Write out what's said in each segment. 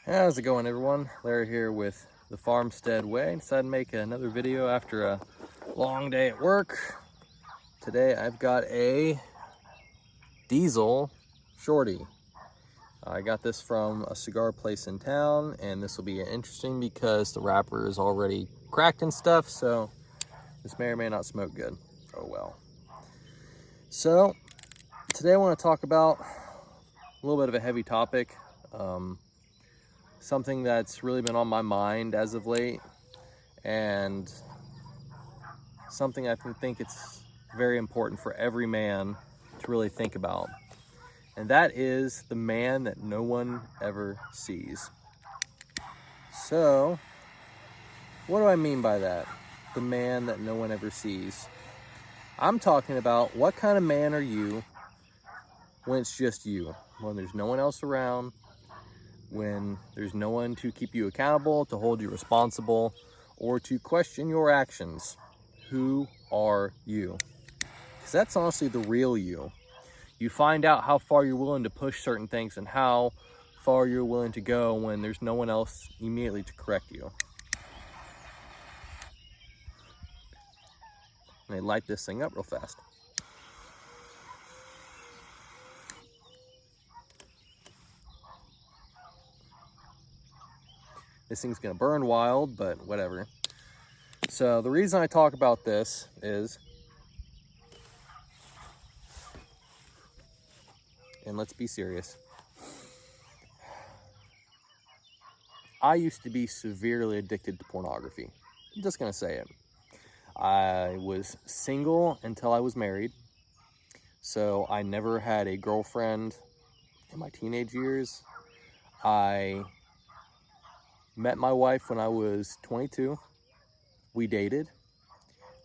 How's it going, everyone? Larry here with the Farmstead Way. Decided to make another video after a long day at work. Today I've got a diesel shorty. I got this from a cigar place in town, and this will be interesting because the wrapper is already cracked and stuff, so this may or may not smoke good. Oh well. So today I want to talk about a little bit of a heavy topic. Something that's really been on my mind as of late, and something I think it's very important for every man to really think about, and that is the man that no one ever sees. So what do I mean by that? The man that no one ever sees. I'm talking about, what kind of man are you when it's just you, when there's no one else around, when there's no one to keep you accountable, to hold you responsible, or to question your actions. Who are you? Because that's honestly the real you. You find out how far you're willing to push certain things and how far you're willing to go when there's no one else immediately to correct you. Let me light this thing up real fast. This thing's gonna burn wild, but whatever. So the reason I talk about this is, and let's be serious, I used to be severely addicted to pornography. I'm just gonna say it. I was single until I was married, so I never had a girlfriend in my teenage years. I met my wife when I was 22. We dated.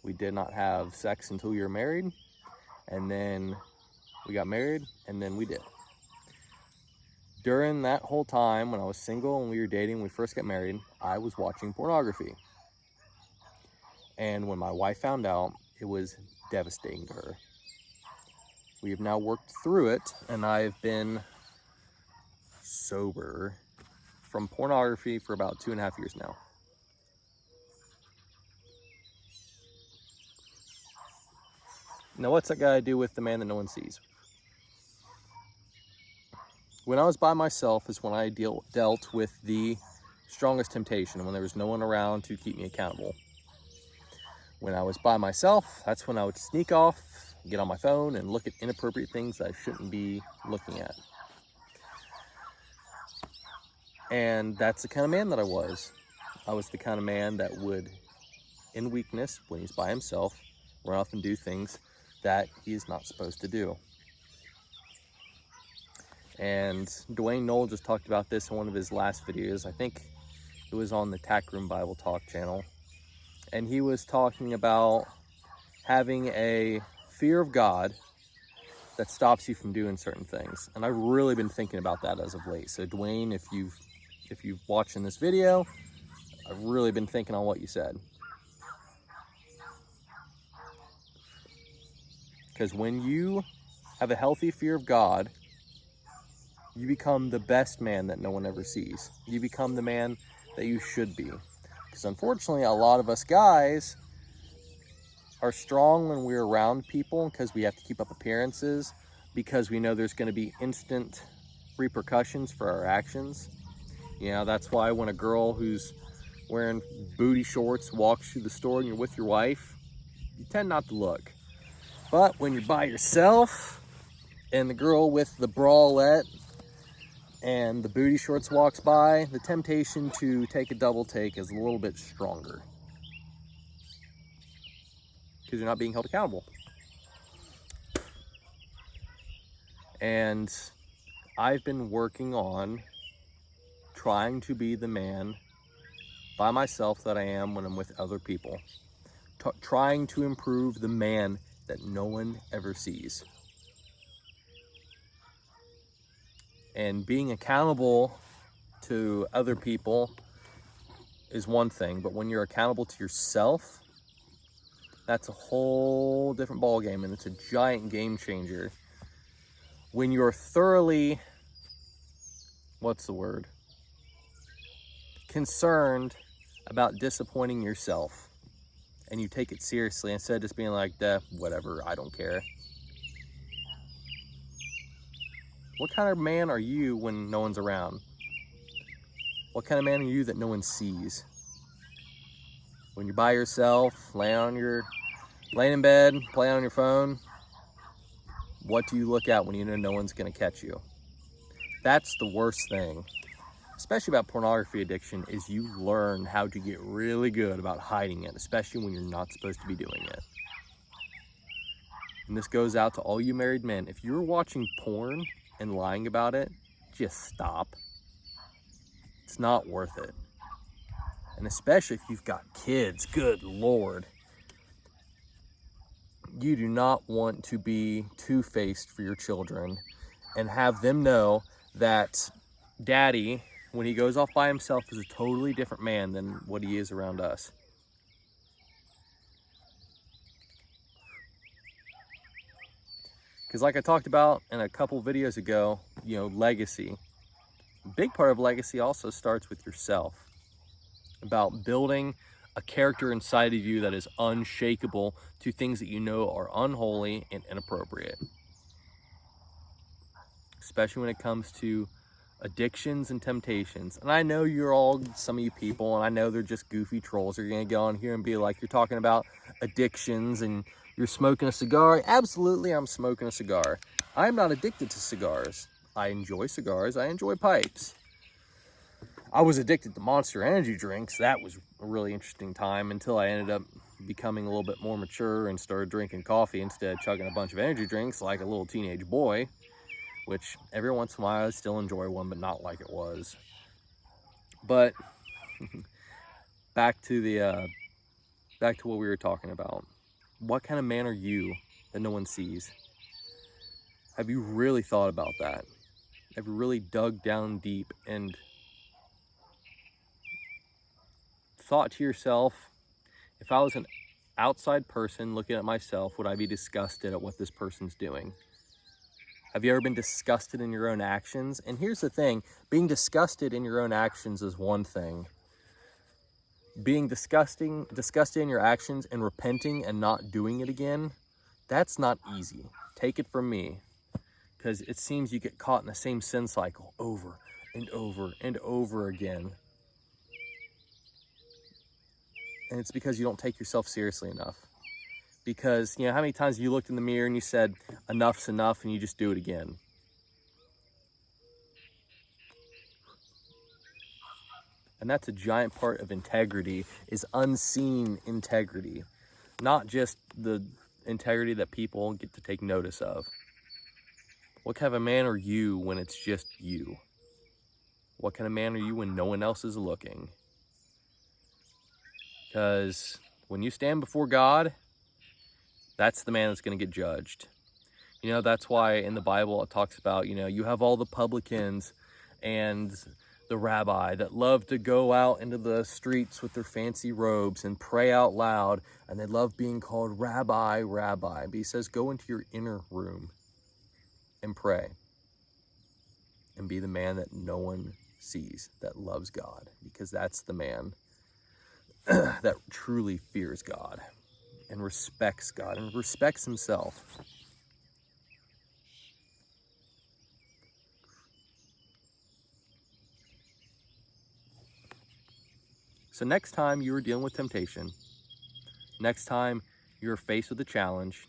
We did not have sex until we were married, and then we got married, and then we did. During that whole time when I was single and we were dating, when we first got married, I was watching pornography. And when my wife found out, it was devastating to her. We have now worked through it, and I've been sober from pornography for about 2.5 years now. Now, what's that got to do with the man that no one sees? When I was by myself is when I dealt with the strongest temptation, when there was no one around to keep me accountable. When I was by myself, that's when I would sneak off, get on my phone, and look at inappropriate things that I shouldn't be looking at. And that's the kind of man that I was. I was the kind of man that would, in weakness, when he's by himself, run off and do things that he's not supposed to do. And Dwayne Knoll just talked about this in one of his last videos. I think it was on the Tack Room Bible Talk channel. And he was talking about having a fear of God that stops you from doing certain things. And I've really been thinking about that as of late. So Dwayne, if you've watching this video, I've really been thinking on what you said. Because when you have a healthy fear of God, you become the best man that no one ever sees. You become the man that you should be. Because unfortunately, a lot of us guys are strong when we're around people because we have to keep up appearances, because we know there's going to be instant repercussions for our actions. You know, that's why when a girl who's wearing booty shorts walks through the store and you're with your wife, you tend not to look. But when you're by yourself and the girl with the bralette and the booty shorts walks by, the temptation to take a double take is a little bit stronger. Because you're not being held accountable. And I've been working on trying to be the man by myself that I am when I'm with other people. Trying to improve the man that no one ever sees. And being accountable to other people is one thing, but when you're accountable to yourself, that's a whole different ballgame, and it's a giant game changer. When you're thoroughly, what's the word? concerned about disappointing yourself and you take it seriously instead of just being like, whatever, I don't care. What kind of man are you when no one's around? What kind of man are you that no one sees? When you're by yourself, laying in bed, playing on your phone, what do you look at when you know no one's gonna catch you? That's the worst thing, especially about pornography addiction, is you learn how to get really good about hiding it, especially when you're not supposed to be doing it. And this goes out to all you married men. If you're watching porn and lying about it, just stop. It's not worth it. And especially if you've got kids, good Lord. You do not want to be two-faced for your children and have them know that daddy, when he goes off by himself, is a totally different man than what he is around us. Because like I talked about in a couple videos ago, legacy. A big part of legacy also starts with yourself. About building a character inside of you that is unshakable to things that you know are unholy and inappropriate. Especially when it comes to addictions and temptations. And I know some of you people, and I know they're just goofy trolls, are going to go on here and be like, you're talking about addictions and you're smoking a cigar. Absolutely, I'm smoking a cigar. I'm not addicted to cigars. I enjoy cigars. I enjoy pipes. I was addicted to Monster Energy drinks. That was a really interesting time until I ended up becoming a little bit more mature and started drinking coffee instead of chugging a bunch of energy drinks like a little teenage boy, which every once in a while I still enjoy one, but not like it was. But back to what we were talking about. What kind of man are you that no one sees? Have you really thought about that? Have you really dug down deep and thought to yourself, if I was an outside person looking at myself, would I be disgusted at what this person's doing? Have you ever been disgusted in your own actions? And here's the thing, being disgusted in your own actions is one thing. Being disgusted in your actions and repenting and not doing it again, that's not easy. Take it from me. Because it seems you get caught in the same sin cycle over and over and over again. And it's because you don't take yourself seriously enough. Because, how many times you looked in the mirror and you said, enough's enough, and you just do it again? And that's a giant part of integrity, is unseen integrity. Not just the integrity that people get to take notice of. What kind of a man are you when it's just you? What kind of man are you when no one else is looking? Because when you stand before God, that's the man that's going to get judged. That's why in the Bible it talks about, you have all the publicans and the rabbi that love to go out into the streets with their fancy robes and pray out loud, and they love being called rabbi, rabbi. But he says, go into your inner room and pray and be the man that no one sees, that loves God, because that's the man that truly fears God and respects God and respects himself. So next time you are dealing with temptation, next time you're faced with a challenge,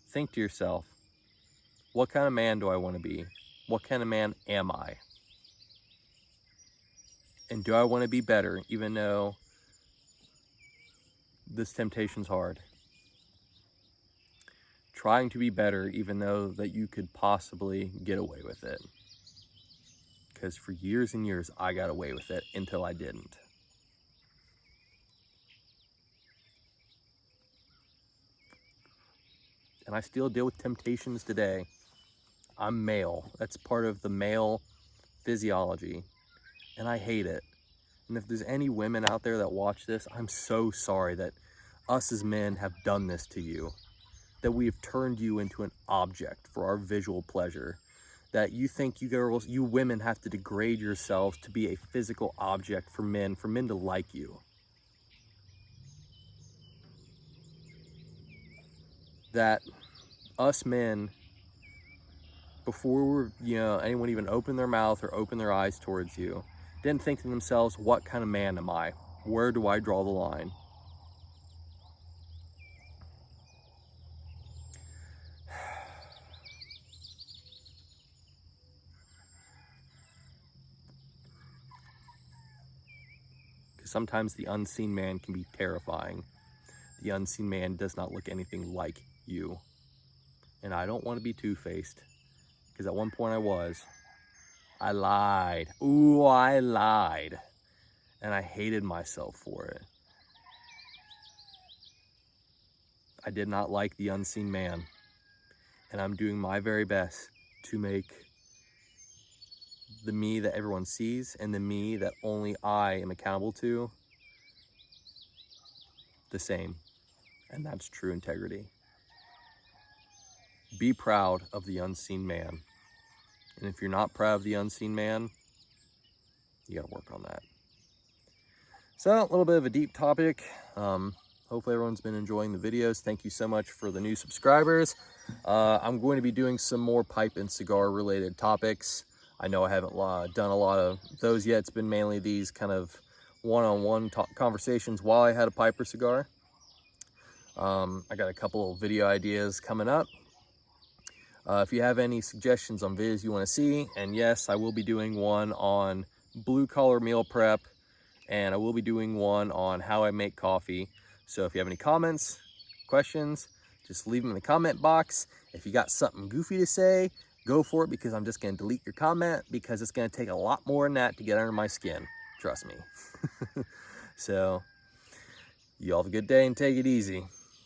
think to yourself, what kind of man do I want to be? What kind of man am I? And do I want to be better even though this temptation's hard? Trying to be better even though that you could possibly get away with it. Because for years and years, I got away with it until I didn't. And I still deal with temptations today. I'm male. That's part of the male physiology. And I hate it. And if there's any women out there that watch this, I'm so sorry that us as men have done this to you. That we have turned you into an object for our visual pleasure. that you think you girls, you women have to degrade yourselves to be a physical object for men to like you. That us men, before anyone even opened their mouth or opened their eyes towards you, didn't think to themselves, what kind of man am I? Where do I draw the line? Because sometimes the unseen man can be terrifying. The unseen man does not look anything like you. And I don't want to be two-faced, because at one point I lied. Ooh, I lied. And I hated myself for it. I did not like the unseen man. And I'm doing my very best to make the me that everyone sees and the me that only I am accountable to the same. And that's true integrity. Be proud of the unseen man. And if you're not proud of the unseen man, you gotta work on that. So, a little bit of a deep topic. Hopefully everyone's been enjoying the videos. Thank you so much for the new subscribers. I'm going to be doing some more pipe and cigar related topics. I know I haven't done a lot of those yet. It's been mainly these kind of one-on-one conversations while I had a pipe or cigar. I got a couple of video ideas coming up. If you have any suggestions on videos you want to see, and yes, I will be doing one on blue-collar meal prep, and I will be doing one on how I make coffee. So if you have any comments, questions, just leave them in the comment box. If you got something goofy to say, go for it, because I'm just going to delete your comment, because it's going to take a lot more than that to get under my skin. Trust me. So, you all have a good day and take it easy.